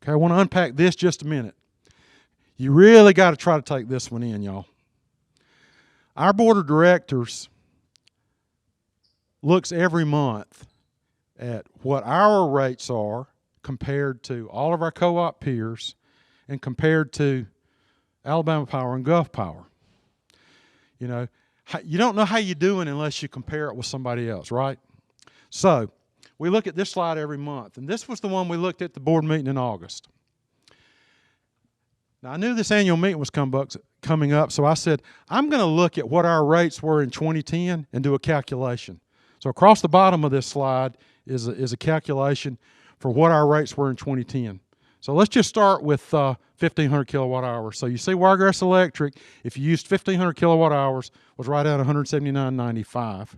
Okay, I want to unpack this just a minute. You really got to try to take this one in, y'all. Our board of directors looks every month at what our rates are compared to all of our co-op peers and compared to Alabama Power and Gulf Power. You know, you don't know how you're doing unless you compare it with somebody else, right? So we look at this slide every month, and this was the one we looked at the board meeting in August. Now, I knew this annual meeting was coming up, so I said, I'm going to look at what our rates were in 2010 and do a calculation. So across the bottom of this slide is a calculation for what our rates were in 2010. So let's just start with 1,500 kilowatt hours. So you see Wiregrass Electric, if you used 1,500 kilowatt hours, was right at $179.95.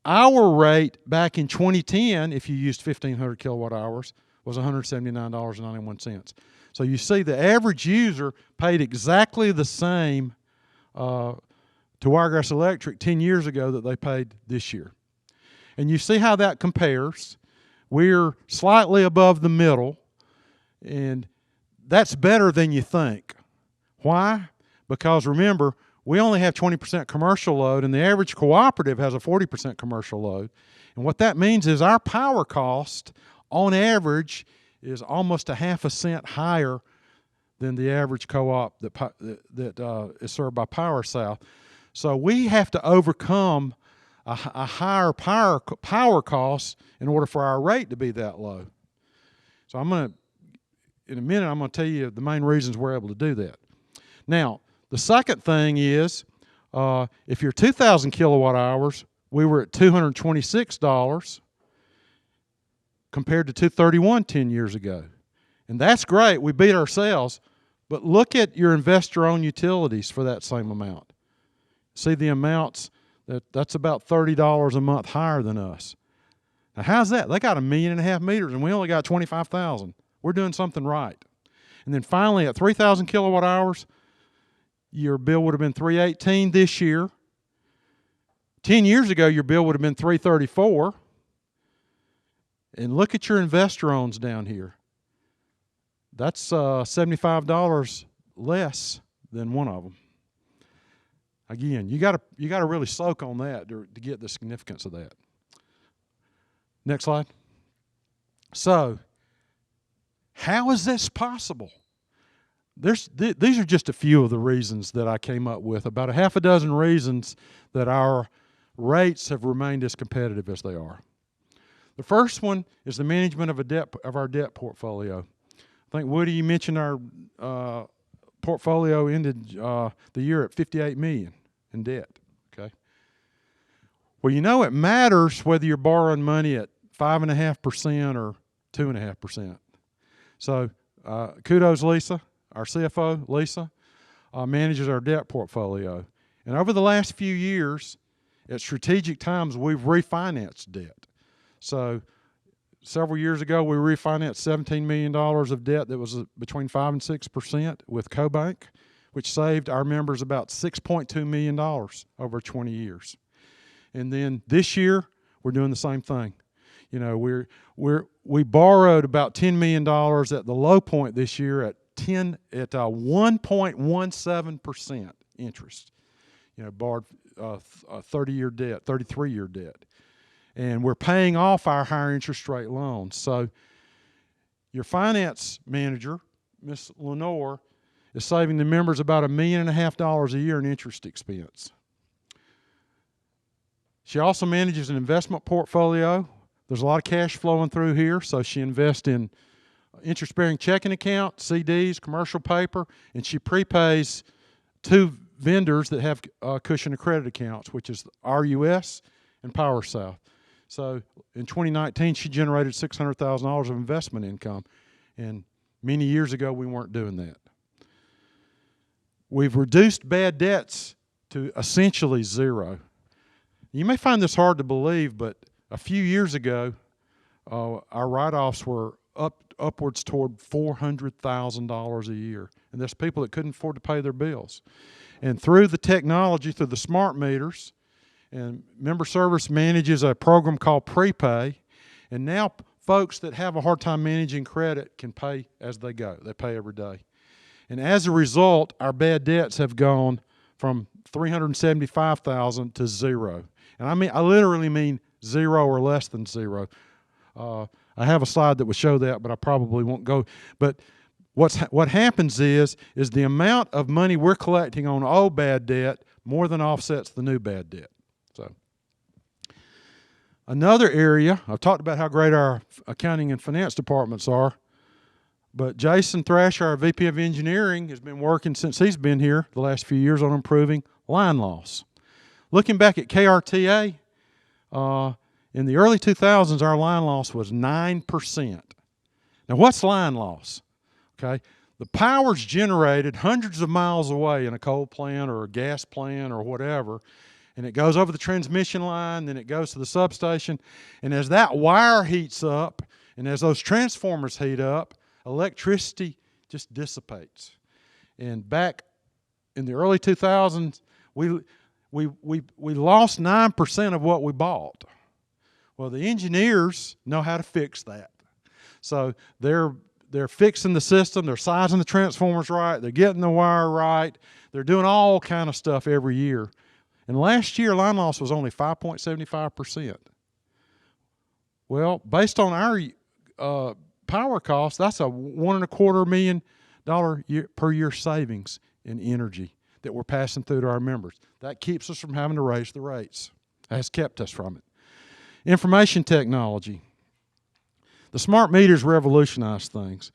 Our rate back in 2010, if you used 1,500 kilowatt hours, was $179.91. So you see the average user paid exactly the same to Wiregrass Electric 10 years ago that they paid this year. And you see how that compares. We're slightly above the middle, and that's better than you think. Why? Because remember, we only have 20% commercial load, and the average cooperative has a 40% commercial load. And what that means is our power cost, on average, is almost a half a cent higher than the average co-op that is served by Power South. So we have to overcome a higher power cost in order for our rate to be that low. So in a minute, I'm going to tell you the main reasons we're able to do that. Now, the second thing is, if you're 2,000 kilowatt hours, we were at $226 compared to $231 10 years ago. And that's great. We beat ourselves. But look at your investor-owned utilities for that same amount. See the amounts, that's about $30 a month higher than us. Now, how's that? They got 1.5 million meters, and we only got 25,000. We're doing something right. And then finally, at 3,000 kilowatt hours, your bill would have been $318 this year. 10 years ago, your bill would have been $334. And look at your investor owns down here. That's $75 less than one of them. Again, you got to really soak on that to get the significance of that. Next slide. So, how is this possible? These are just a few of the reasons that I came up with, about a half a dozen reasons that our rates have remained as competitive as they are. The first one is the management of our debt portfolio. I think, Woody, you mentioned our portfolio ended the year at $58 million in debt. Okay. Well, you know it matters whether you're borrowing money at 5.5% or 2.5%. So kudos, Lisa, our CFO, Lisa, manages our debt portfolio. And over the last few years, at strategic times, we've refinanced debt. So several years ago, we refinanced $17 million of debt that was between 5 and 6% with CoBank, which saved our members about $6.2 million over 20 years. And then this year, we're doing the same thing. You know, we borrowed about $10 million at the low point this year at 1.17% interest. You know, borrowed 30-year debt, 33-year debt. And we're paying off our higher interest rate loans. So your finance manager, Miss Lenore, is saving the members about $1.5 million a year in interest expense. She also manages an investment portfolio. There's a lot of cash flowing through here, so she invests in interest-bearing checking account, CDs, commercial paper, and she prepays 2 vendors that have cushion of credit accounts, which is RUS and Power South. So in 2019, she generated $600,000 of investment income, and many years ago, we weren't doing that. We've reduced bad debts to essentially zero. You may find this hard to believe, but a few years ago, our write-offs were upwards toward $400,000 a year, and there's people that couldn't afford to pay their bills. And through the technology, through the smart meters, and Member Service manages a program called Prepay, and now folks that have a hard time managing credit can pay as they go. They pay every day. And as a result, our bad debts have gone from $375,000 to zero. And I literally mean zero or less than zero. I have a slide that would show that, but I probably won't go. But what happens is the amount of money we're collecting on old bad debt more than offsets the new bad debt. So another area, I've talked about how great our accounting and finance departments are, but Jason Thrasher, our VP of Engineering, has been working since he's been here the last few years on improving line loss. Looking back at KRTA, in the early 2000s, our line loss was 9%. Now, what's line loss? Okay, the power's generated hundreds of miles away in a coal plant or a gas plant or whatever, and it goes over the transmission line, then it goes to the substation, and as that wire heats up, and as those transformers heat up, electricity just dissipates. And back in the early 2000s, we lost 9% of what we bought. Well, the engineers know how to fix that. So they're fixing the system, they're sizing the transformers right, they're getting the wire right, they're doing all kind of stuff every year. And last year, line loss was only 5.75%. Well, based on our power costs, that's a $1.25 million per year savings in energy that we're passing through to our members. That keeps us from having to raise the rates. That has kept us from it. Information technology. The smart meters revolutionized things.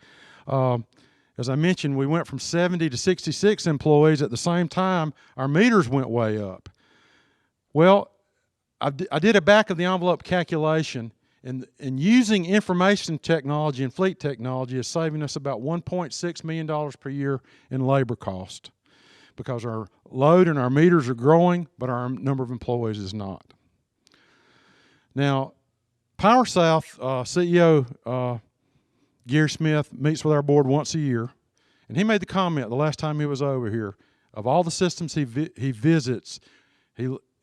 As I mentioned, we went from 70 to 66 employees. At the same time, our meters went way up. Well, I did a back-of-the-envelope calculation, and using information technology and fleet technology is saving us about $1.6 million per year in labor cost because our load and our meters are growing, but our number of employees is not. Now, PowerSouth CEO Gary Smith meets with our board once a year, and he made the comment the last time he was over here, of all the systems he visits,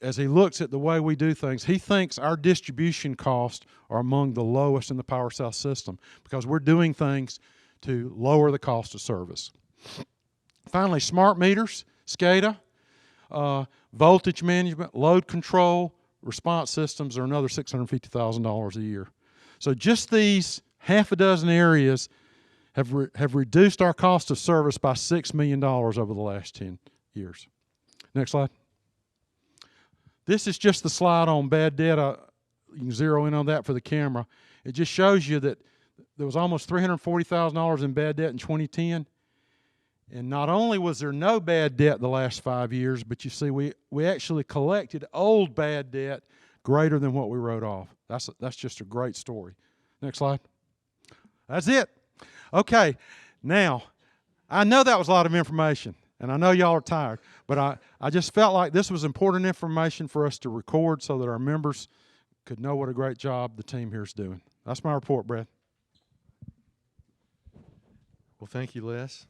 as he looks at the way we do things, he thinks our distribution costs are among the lowest in the PowerSouth system because we're doing things to lower the cost of service. Finally, smart meters, SCADA, voltage management, load control, response systems are another $650,000 a year. So just these half a dozen areas have reduced our cost of service by $6 million over the last 10 years. Next slide. This is just the slide on bad debt. You can zero in on that for the camera. It just shows you that there was almost $340,000 in bad debt in 2010. And not only was there no bad debt the last 5 years, but you see we actually collected old bad debt greater than what we wrote off. That's just a great story. Next slide. That's it. Okay, now, I know that was a lot of information, and I know y'all are tired, but I just felt like this was important information for us to record so that our members could know what a great job the team here is doing. That's my report, Brad. Well, thank you, Les.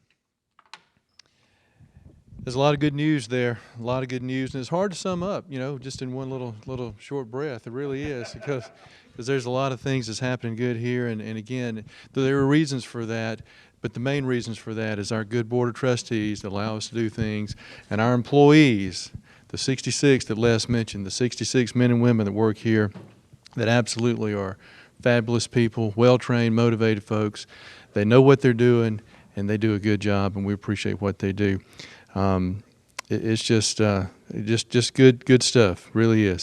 There's a lot of good news there, a lot of good news, and it's hard to sum up, you know, just in one little short breath. It really is, because there's a lot of things that's happening good here, and again, there are reasons for that, but the main reasons for that is our good board of trustees that allow us to do things, and our employees, the 66 that Les mentioned, the 66 men and women that work here that absolutely are fabulous people, well-trained, motivated folks. They know what they're doing, and they do a good job, and we appreciate what they do. It's just good stuff, really is.